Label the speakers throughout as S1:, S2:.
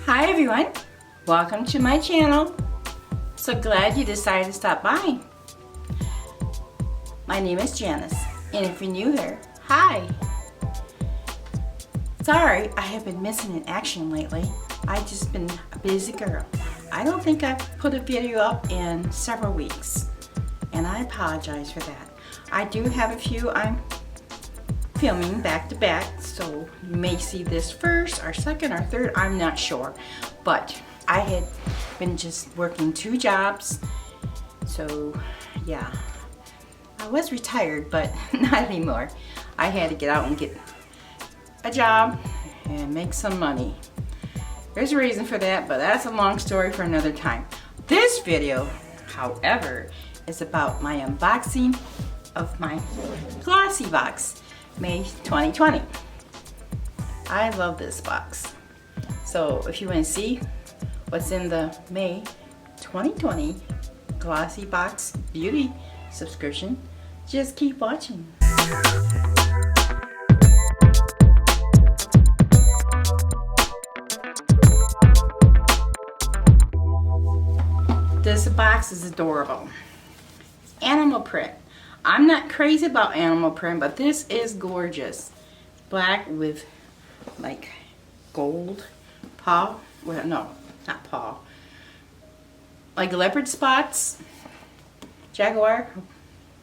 S1: Hi everyone, welcome to my channel. So glad you decided to stop by. My name is Janice, and if you're new here, hi. Sorry, I have been missing in action lately. I've just been a busy girl. I don't think I've put a video up in several weeks, and I apologize for that. I do have a few I'm filming back to back, so you may see this first or second or third, I'm not sure. But I had been just working 2 jobs, so yeah. I was retired, but not anymore. I had to get out and get a job and make some money. There's a reason for that, but that's a long story for another time. This video, however, is about my unboxing of my Glossy Box May 2020. I love this box. So if you want to see what's in the May 2020 Glossy Box Beauty subscription, just keep watching. This box is adorable. It's animal print. I'm not crazy about animal print, but this is gorgeous. Black with like gold paw. Well, no, not paw. Like leopard spots, jaguar,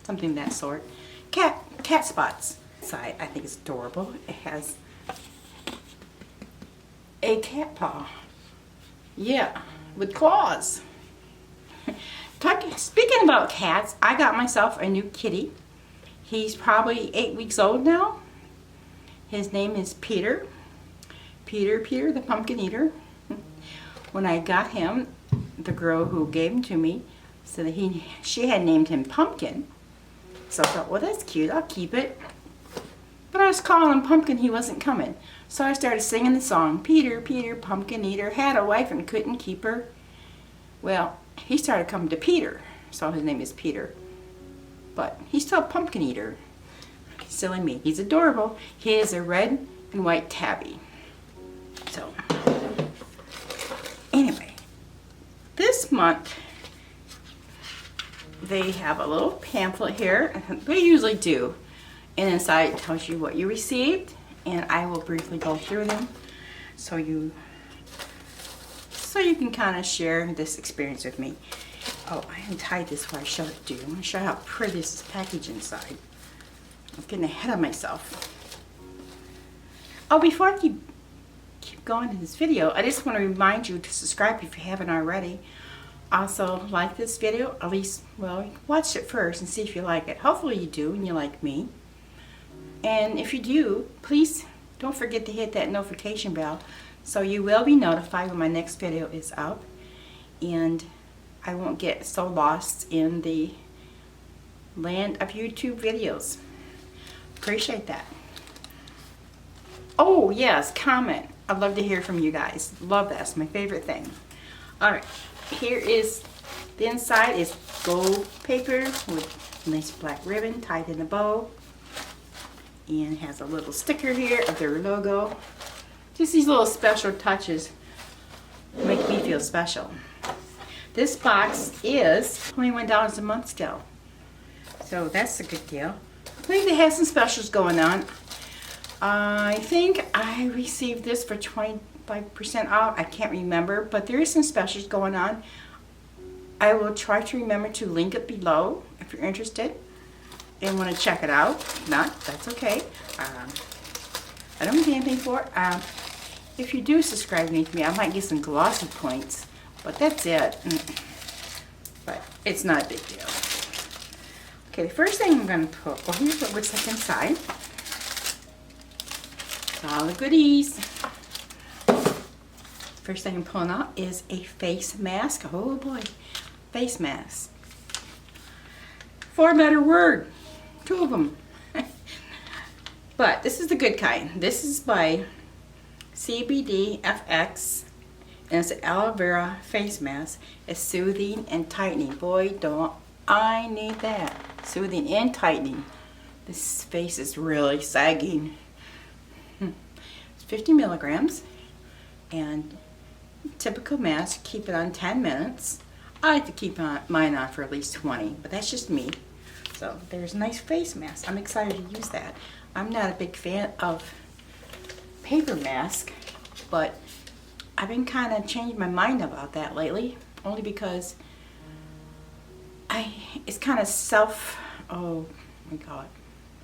S1: something of that sort. Cat spots. Side, I think it's adorable. It has a cat paw. Yeah, with claws. Speaking about cats, I got myself a new kitty. He's probably 8 weeks old now. His name is Peter. Peter the pumpkin eater. When I got him, the girl who gave him to me said that she had named him Pumpkin. So I thought, well, that's cute, I'll keep it. But I was calling him Pumpkin, he wasn't coming. So I started singing the song, Peter, pumpkin eater, had a wife and couldn't keep her. Well, he started coming to Peter, so his name is Peter. But he's still a pumpkin eater. Silly me. He's adorable. He is a red and white tabby. So, anyway, this month they have a little pamphlet here. They usually do. And inside it tells you what you received, and I will briefly go through them so you can kind of share this experience with me. Oh, I untied this before I show it to you. I'm going to show you how pretty this is packaged inside. I'm getting ahead of myself. Oh, before I keep going in this video, I just want to remind you to subscribe if you haven't already. Also, like this video, at least, well, watch it first and see if you like it. Hopefully you do and you like me. And if you do, please don't forget to hit that notification bell so you will be notified when my next video is up, and I won't get so lost in the land of YouTube videos. Appreciate that. Oh yes, comment. I'd love to hear from you guys. Love that. It's my favorite thing. Alright, here is the inside is gold paper with nice black ribbon tied in a bow, and has a little sticker here of their logo. Just these little special touches make me feel special. This box is $21 a month still, so that's a good deal. I believe they have some specials going on. I think I received this for 25% off. I can't remember, but there is some specials going on. I will try to remember to link it below if you're interested and want to check it out. If not, that's okay. I don't get anything for it. If you do subscribe to me, I might get some glossy points, but that's it. But it's not a big deal. Okay, the first thing I'm going to put, well, here's what looks like inside. All the goodies. First thing I'm pulling out is a face mask. Oh boy, face mask. 4-letter word, 2 of them. But this is the good kind. This is by CBD-FX, and it's an aloe vera face mask. It's soothing and tightening. Boy, don't I need that. Soothing and tightening. This face is really sagging. It's 50 milligrams, and typical mask, keep it on 10 minutes. I like to keep mine on for at least 20, but that's just me. So there's a nice face mask. I'm excited to use that. I'm not a big fan of paper mask, but I've been kind of changing my mind about that lately, only because it's kind of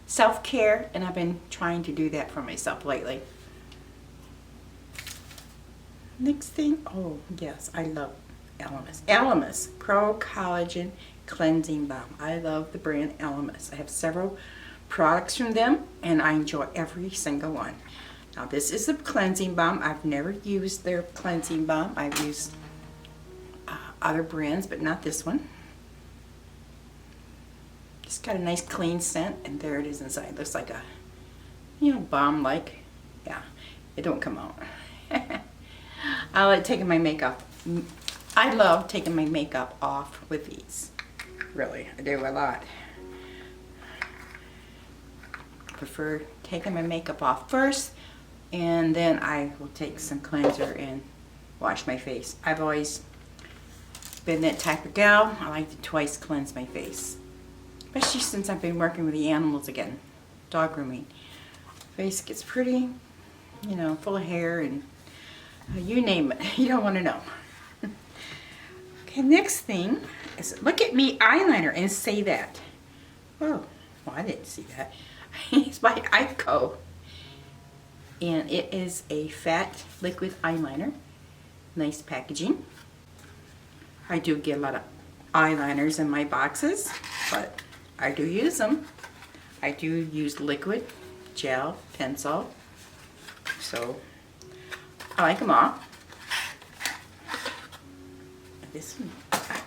S1: self-care, and I've been trying to do that for myself lately. Next thing, oh yes, I love Elemis Pro Collagen Cleansing Balm. I love the brand Elemis. I have several products from them, and I enjoy every single one. Now this is a cleansing balm. I've never used their cleansing balm. I've used other brands, but not this one. It's got a nice clean scent, and there it is inside. It looks like a, balm-like. Yeah, it don't come out. I like taking my makeup. I love taking my makeup off with these. Really, I do a lot. Prefer taking my makeup off first, and then I will take some cleanser and wash my face. I've always been that type of gal. I like to twice cleanse my face, especially since I've been working with the animals again, dog grooming. Face gets pretty, full of hair, and you name it. You don't want to know. Okay, next thing is Look at Me eyeliner and Say That. Oh, well, I didn't see that. It's by Ico, and it is a fat liquid eyeliner. Nice packaging. I do get a lot of eyeliners in my boxes, but I do use them. I do use liquid, gel, pencil, so I like them all. This one,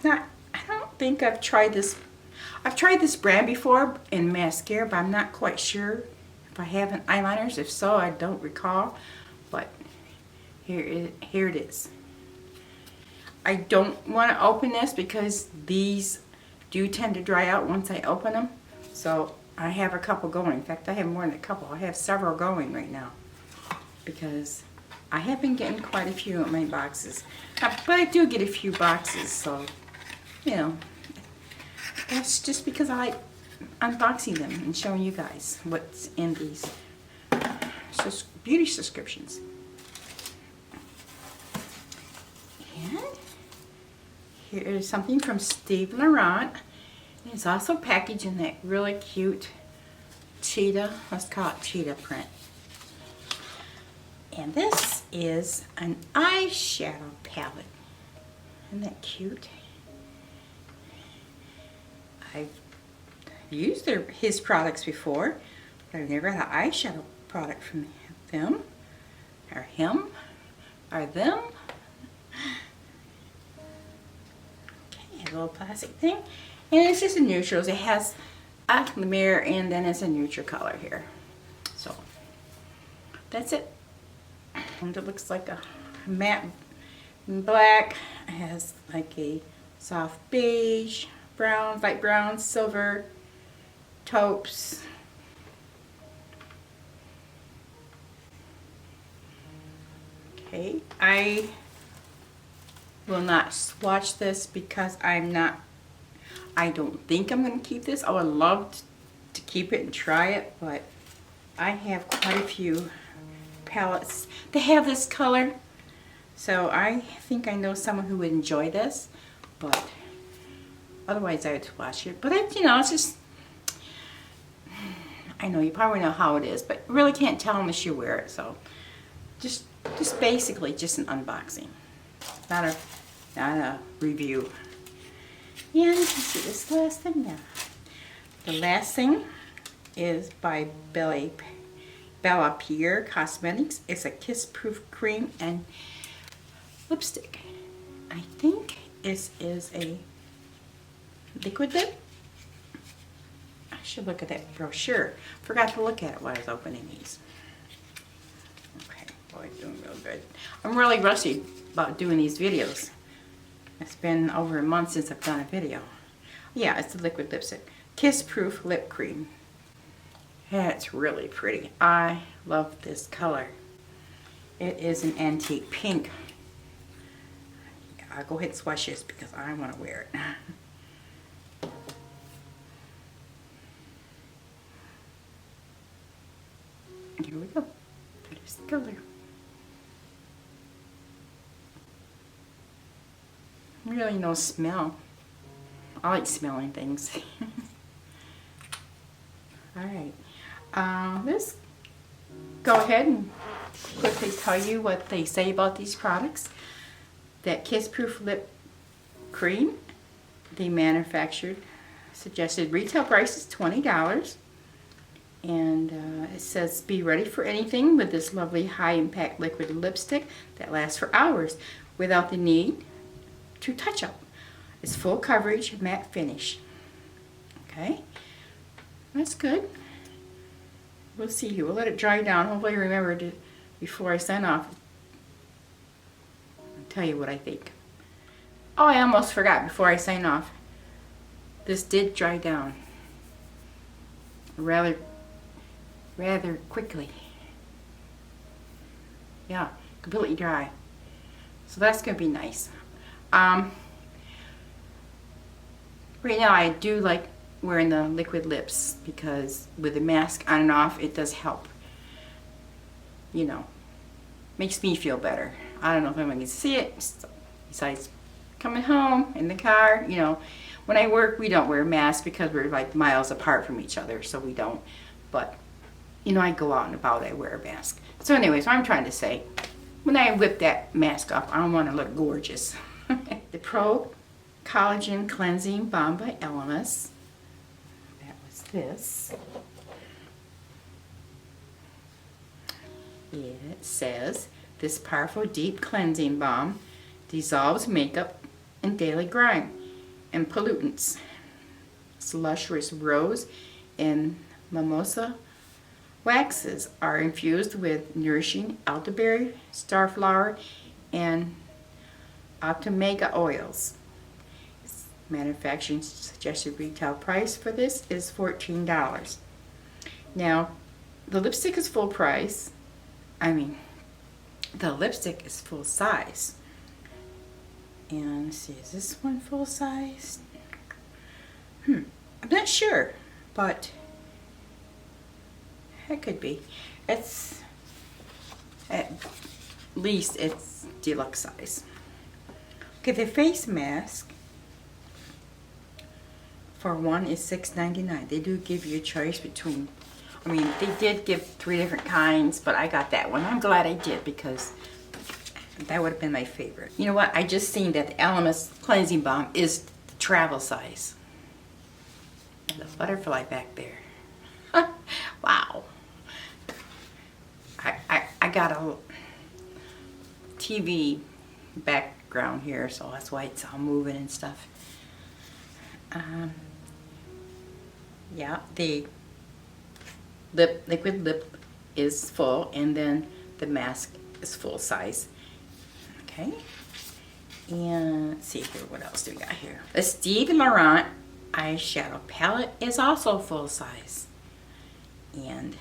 S1: I don't think I've tried this. I've tried this brand before in mascara, but I'm not quite sure if I have an eyeliners. If so, I don't recall. But here it is. I don't want to open this because these do tend to dry out once I open them. So I have a couple going. In fact, I have more than a couple. I have several going right now because I have been getting quite a few in my boxes. But I do get a few boxes, so, that's just because I like unboxing them and showing you guys what's in these beauty subscriptions. And here is something from Steve Laurent. It's also packaged in that really cute cheetah, let's call it cheetah print. And this is an eyeshadow palette. Isn't that cute? I've used his products before, but I've never had an eyeshadow product from them, or him, or them. Okay, a little plastic thing. And it's just a neutrals. It has a mirror, and then it's a neutral color here. So, that's it. And it looks like a matte black. It has like a soft beige, brown, light brown, silver, taupes. Okay, I will not swatch this because I don't think I'm going to keep this. I would love to keep it and try it, but I have quite a few palettes that have this color, so I think I know someone who would enjoy this, but otherwise I would swatch it. But it's just, I know you probably know how it is, but really can't tell unless you wear it. So just basically just an unboxing, not a review. And you can see this last thing now. The last thing is by Bella Pierre Cosmetics. It's a kiss-proof cream and lipstick. I think this is a liquid lip. I should look at that brochure. Forgot to look at it while I was opening these. Okay, boy, doing real good. I'm really rusty about doing these videos. It's been over a month since I've done a video. Yeah, it's a liquid lipstick. Kiss-proof lip cream. Yeah, it's really pretty. I love this color. It is an antique pink. I'll go ahead and swatch this because I want to wear it. Here we go. There's the color. Really no smell. I like smelling things. Alright. Let's go ahead and quickly tell you what they say about these products. That Kiss Proof Lip Cream, they manufactured, suggested retail price is $20. And it says, be ready for anything with this lovely high impact liquid lipstick that lasts for hours without the need to touch up. It's full coverage, matte finish. Okay, that's good. We'll see here. We'll let it dry down. Hopefully I remember to, before I sign off, I'll tell you what I think. Oh, I almost forgot before I sign off. This did dry down rather quickly. Yeah, completely dry. So that's going to be nice. Right now I do like wearing the liquid lips because with the mask on and off it does help. You know, makes me feel better. I don't know if anyone can see it besides coming home in the car. You know, when I work we don't wear masks because we're like miles apart from each other, so we don't. But you know, I go out and about, I wear a mask. So anyways, what I'm trying to say, when I whip that mask off, I want to look gorgeous. The Pro Collagen Cleansing Balm by Eyeliner. That was this. It says, this powerful deep cleansing balm dissolves makeup and daily grime and pollutants. Its luscious rose and mimosa waxes are infused with nourishing elderberry, starflower, and optomega oils. Manufacturing suggested retail price for this is $14. Now, the lipstick is full price. I mean, the lipstick is full size. And let's see, is this one full size? I'm not sure, but it could be. It's at least it's deluxe size. Okay, the face mask for one is $6.99. They do give you a choice between, I mean, they did give 3 different kinds, but I got that one. I'm glad I did because that would have been my favorite. You know what? I just seen that the Eyeliner Cleansing Balm is travel size. The butterfly back there. Wow. I got a TV background here, so that's why it's all moving and stuff. Yeah, the liquid lip is full, and then the mask is full size. Okay, and let's see here, what else do we got here? The Steve Laurent Eyeshadow Palette is also full size, and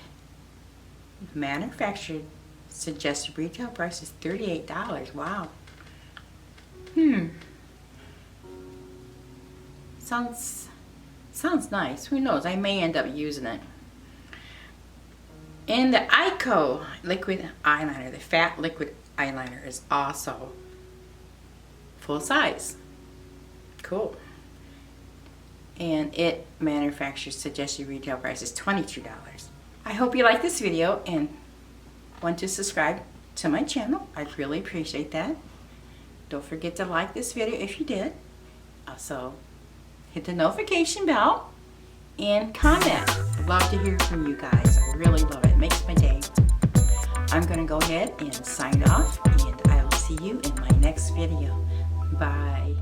S1: manufactured suggested retail price is $38. Wow. Sounds nice. Who knows? I may end up using it. And the Ico liquid eyeliner, the fat liquid eyeliner, is also full size. Cool. And it manufacturers suggested retail price is $22. I hope you like this video and want to subscribe to my channel. I'd really appreciate that. Don't forget to like this video if you did. Also, hit the notification bell and comment. I'd love to hear from you guys. I really love it. It makes my day. I'm going to go ahead and sign off, and I will see you in my next video. Bye.